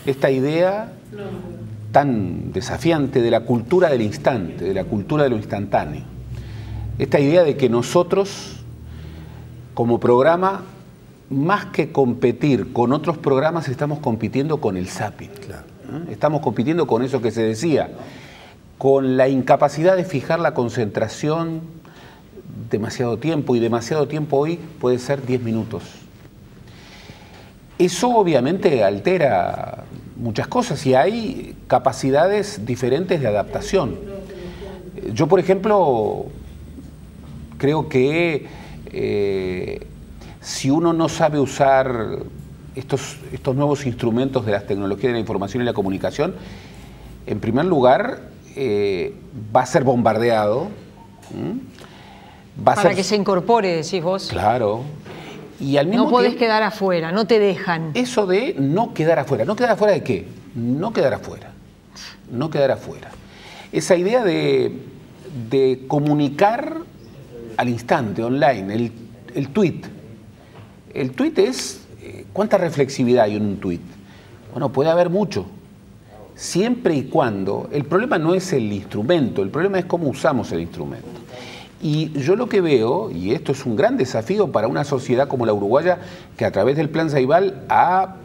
esta idea tan desafiante de la cultura del instante, de la cultura de lo instantáneo, esta idea de que nosotros, como programa, más que competir con otros programas, estamos compitiendo con el sapiens. Claro. Estamos compitiendo con eso que se decía, con la incapacidad de fijar la concentración demasiado tiempo, y demasiado tiempo hoy puede ser 10 minutos. Eso obviamente altera muchas cosas y hay capacidades diferentes de adaptación. Yo, por ejemplo, creo que si uno no sabe usar estos nuevos instrumentos de las tecnologías de la información y la comunicación, en primer lugar va a ser bombardeado. Para que se incorpore, decís vos. Claro. Y al mismo no podés tiempo, quedar afuera, no te dejan. Eso de no quedar afuera. ¿No quedar afuera de qué? No quedar afuera. No quedar afuera. Esa idea de comunicar al instante, online, el tweet. El tweet es, ¿cuánta reflexividad hay en un tweet? Bueno, puede haber mucho. Siempre y cuando, el problema no es el instrumento, el problema es cómo usamos el instrumento. Y yo lo que veo, y esto es un gran desafío para una sociedad como la uruguaya, que a través del Plan Ceibal ha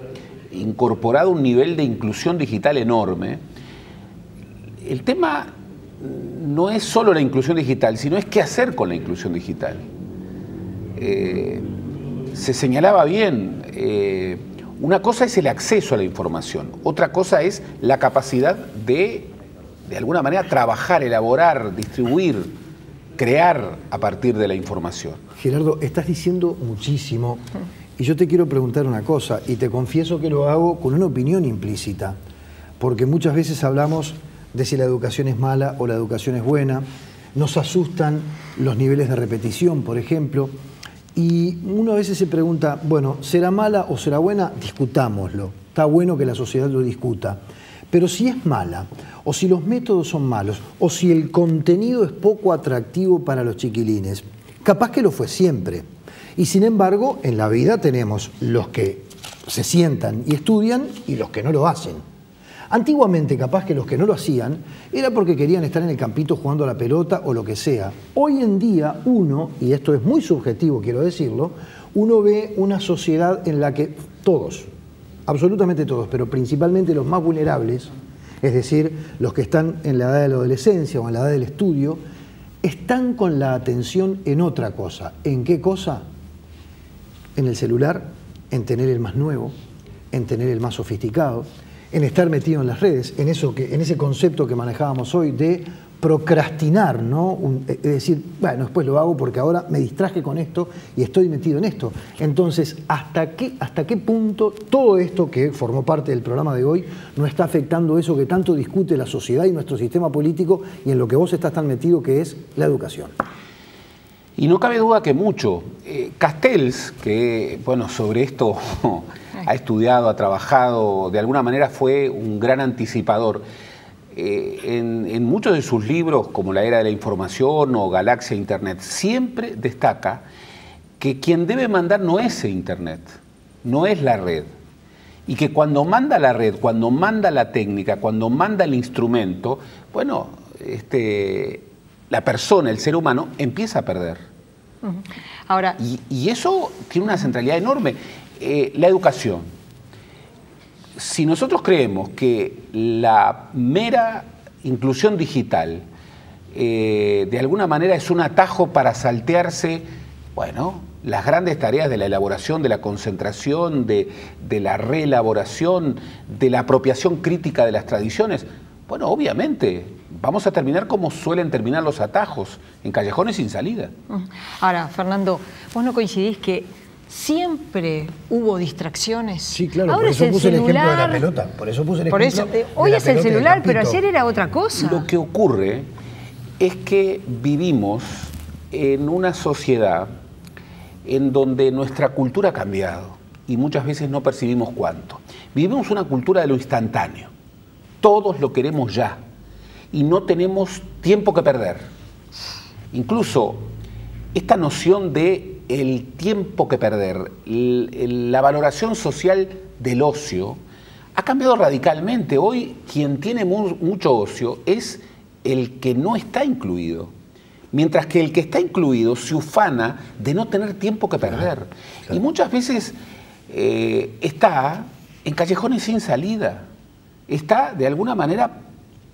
incorporado un nivel de inclusión digital enorme, el tema no es solo la inclusión digital, sino es qué hacer con la inclusión digital. Se señalaba bien, una cosa es el acceso a la información, otra cosa es la capacidad de alguna manera, trabajar, elaborar, distribuir, crear a partir de la información. Gerardo, estás diciendo muchísimo y yo te quiero preguntar una cosa, y te confieso que lo hago con una opinión implícita, porque muchas veces hablamos de si la educación es mala o la educación es buena, nos asustan los niveles de repetición, por ejemplo, y uno a veces se pregunta, bueno, ¿será mala o será buena? Discutámoslo, está bueno que la sociedad lo discuta. Pero si es mala, o si los métodos son malos, o si el contenido es poco atractivo para los chiquilines, capaz que lo fue siempre. Y sin embargo, en la vida tenemos los que se sientan y estudian y los que no lo hacen. Antiguamente, capaz que los que no lo hacían era porque querían estar en el campito jugando a la pelota o lo que sea. Hoy en día uno, y esto es muy subjetivo, quiero decirlo, uno ve una sociedad en la que todos, absolutamente todos, pero principalmente los más vulnerables, es decir, los que están en la edad de la adolescencia o en la edad del estudio, están con la atención en otra cosa. ¿En qué cosa? En el celular, en tener el más nuevo, en tener el más sofisticado, en estar metido en las redes, en ese concepto que manejábamos hoy de procrastinar, ¿no? Es decir, bueno, después lo hago porque ahora me distraje con esto y estoy metido en esto. Entonces, ¿hasta qué punto todo esto que formó parte del programa de hoy no está afectando eso que tanto discute la sociedad y nuestro sistema político y en lo que vos estás tan metido, que es la educación? Y no cabe duda que mucho. Castells, que bueno, sobre esto ha estudiado, ha trabajado, de alguna manera fue un gran anticipador. En muchos de sus libros, como La Era de la Información o Galaxia Internet, siempre destaca que quien debe mandar no es el Internet, no es la red. Y que cuando manda la red, cuando manda la técnica, cuando manda el instrumento, bueno, la persona, el ser humano, empieza a perder. Ahora, y eso tiene una centralidad enorme. La educación. si nosotros creemos que la mera inclusión digital de alguna manera es un atajo para saltearse, bueno, las grandes tareas de la elaboración, de la concentración, de la reelaboración, de la apropiación crítica de las tradiciones, bueno, obviamente vamos a terminar como suelen terminar los atajos, en callejones sin salida. Ahora, Fernando, ¿vos no coincidís que siempre hubo distracciones? Sí, claro, ahora por eso es puse el ejemplo de celular. la pelota. Por eso puse el Por ejemplo eso, hoy de la es el pelota y del celular, pero campito. ayer era otra cosa. Lo que ocurre es que vivimos en una sociedad en donde nuestra cultura ha cambiado y muchas veces no percibimos cuánto. Vivimos una cultura de lo instantáneo. Todos lo queremos ya y no tenemos tiempo que perder. Incluso esta noción de el tiempo que perder, la valoración social del ocio, ha cambiado radicalmente. Hoy quien tiene mucho ocio es el que no está incluido, mientras que el que está incluido se ufana de no tener tiempo que perder. Y muchas veces está en callejones sin salida, está de alguna manera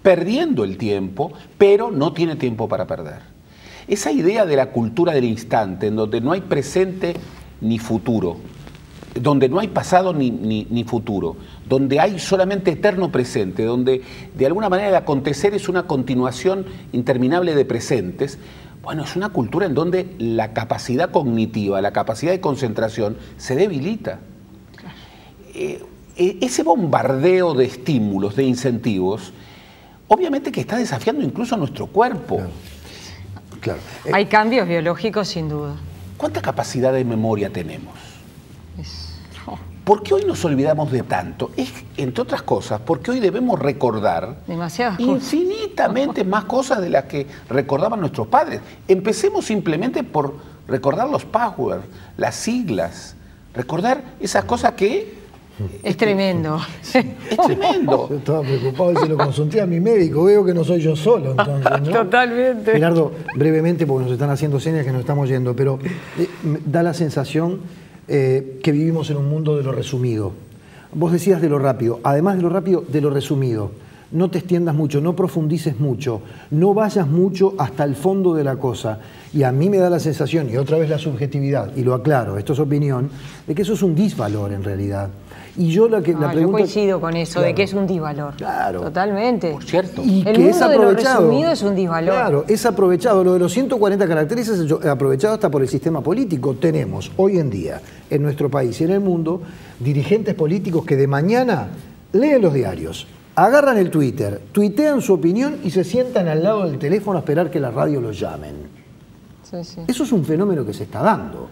perdiendo el tiempo, pero no tiene tiempo para perder. Esa idea de la cultura del instante, en donde no hay presente ni futuro, donde no hay pasado ni futuro, donde hay solamente eterno presente, donde de alguna manera el acontecer es una continuación interminable de presentes, bueno, es una cultura en donde la capacidad cognitiva, la capacidad de concentración se debilita. Ese bombardeo de estímulos, de incentivos, obviamente que está desafiando incluso a nuestro cuerpo. Claro. Hay cambios biológicos sin duda. ¿Cuánta capacidad de memoria tenemos? ¿Por qué hoy nos olvidamos de tanto? Es, entre otras cosas, porque hoy debemos recordar demasiadas cosas, infinitamente más cosas de las que recordaban nuestros padres. Empecemos simplemente por recordar los passwords, las siglas, recordar esas cosas que... Es tremendo. Es tremendo. Yo estaba preocupado y se lo consulté a mi médico. Veo que no soy yo solo, entonces, ¿no? Totalmente. Gerardo, brevemente, porque nos están haciendo señas que nos estamos yendo, pero da la sensación que vivimos en un mundo de lo resumido. Vos decías de lo rápido. Además de lo rápido, de lo resumido. No te extiendas mucho, no profundices mucho, no vayas mucho hasta el fondo de la cosa. Y a mí me da la sensación, y otra vez la subjetividad, y lo aclaro, esto es opinión, de que eso es un disvalor en realidad. Y yo la pregunta... Yo coincido con eso, claro, de que es un disvalor. Claro. Totalmente. Por cierto. Y el que mundo es de lo aprovechado. resumido es un disvalor. Claro, es aprovechado. Lo de los 140 caracteres es aprovechado hasta por el sistema político. Tenemos hoy en día, en nuestro país y en el mundo, dirigentes políticos que de mañana leen los diarios, agarran el Twitter, tuitean su opinión y se sientan al lado del teléfono a esperar que la radio los llamen. Sí, sí. Eso es un fenómeno que se está dando.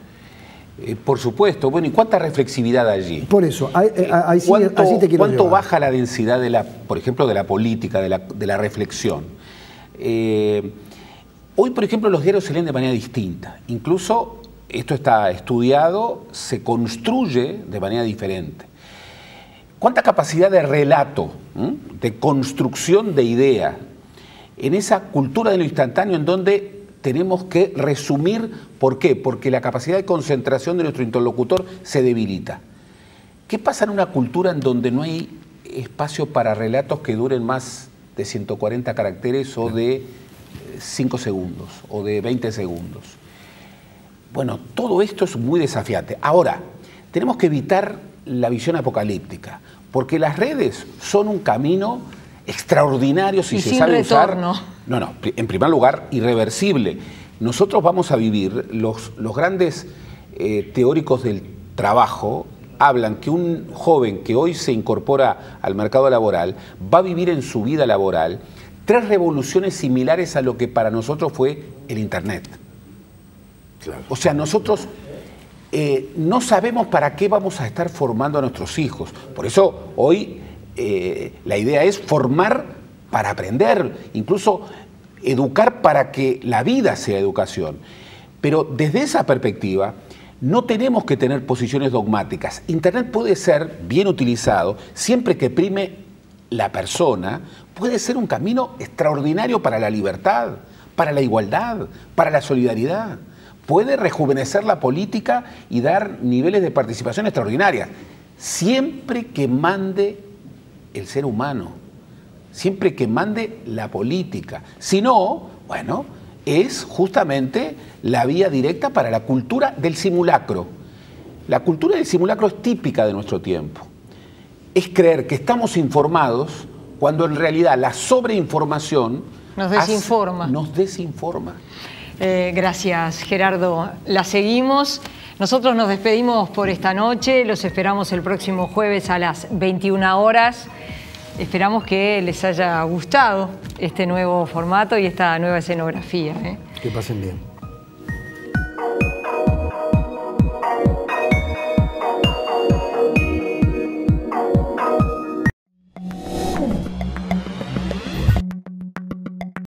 Por supuesto. Bueno, ¿y cuánta reflexividad allí? Por eso, ahí sí te quiero ¿Cuánto llevar. baja la densidad, por ejemplo, de la política, de la reflexión? Hoy, por ejemplo, los diarios se leen de manera distinta. Incluso, esto está estudiado, se construye de manera diferente. ¿Cuánta capacidad de relato, de construcción de idea, en esa cultura de lo instantáneo en donde tenemos que resumir? ¿Por qué? Porque la capacidad de concentración de nuestro interlocutor se debilita. ¿Qué pasa en una cultura en donde no hay espacio para relatos que duren más de 140 caracteres o de 5 segundos o de 20 segundos? Bueno, todo esto es muy desafiante. Ahora, tenemos que evitar la visión apocalíptica, porque las redes son un camino extraordinario si se sabe usar. No, en primer lugar, irreversible. Nosotros vamos a vivir, los grandes teóricos del trabajo hablan que un joven que hoy se incorpora al mercado laboral va a vivir en su vida laboral 3 revoluciones similares a lo que para nosotros fue el Internet. Claro. O sea, nosotros no sabemos para qué vamos a estar formando a nuestros hijos. Por eso hoy la idea es formar para aprender, incluso educar para que la vida sea educación. Pero desde esa perspectiva no tenemos que tener posiciones dogmáticas. Internet puede ser bien utilizado siempre que prime la persona, puede ser un camino extraordinario para la libertad, para la igualdad, para la solidaridad. Puede rejuvenecer la política y dar niveles de participación extraordinarias, siempre que mande el ser humano, siempre que mande la política. Si no, bueno, es justamente la vía directa para la cultura del simulacro. La cultura del simulacro es típica de nuestro tiempo. Es creer que estamos informados cuando en realidad la sobreinformación nos desinforma. Nos desinforma. Gracias, Gerardo. La seguimos. Nosotros nos despedimos por esta noche. Los esperamos el próximo jueves a las 21 horas. Esperamos que les haya gustado este nuevo formato y esta nueva escenografía. Que pasen bien.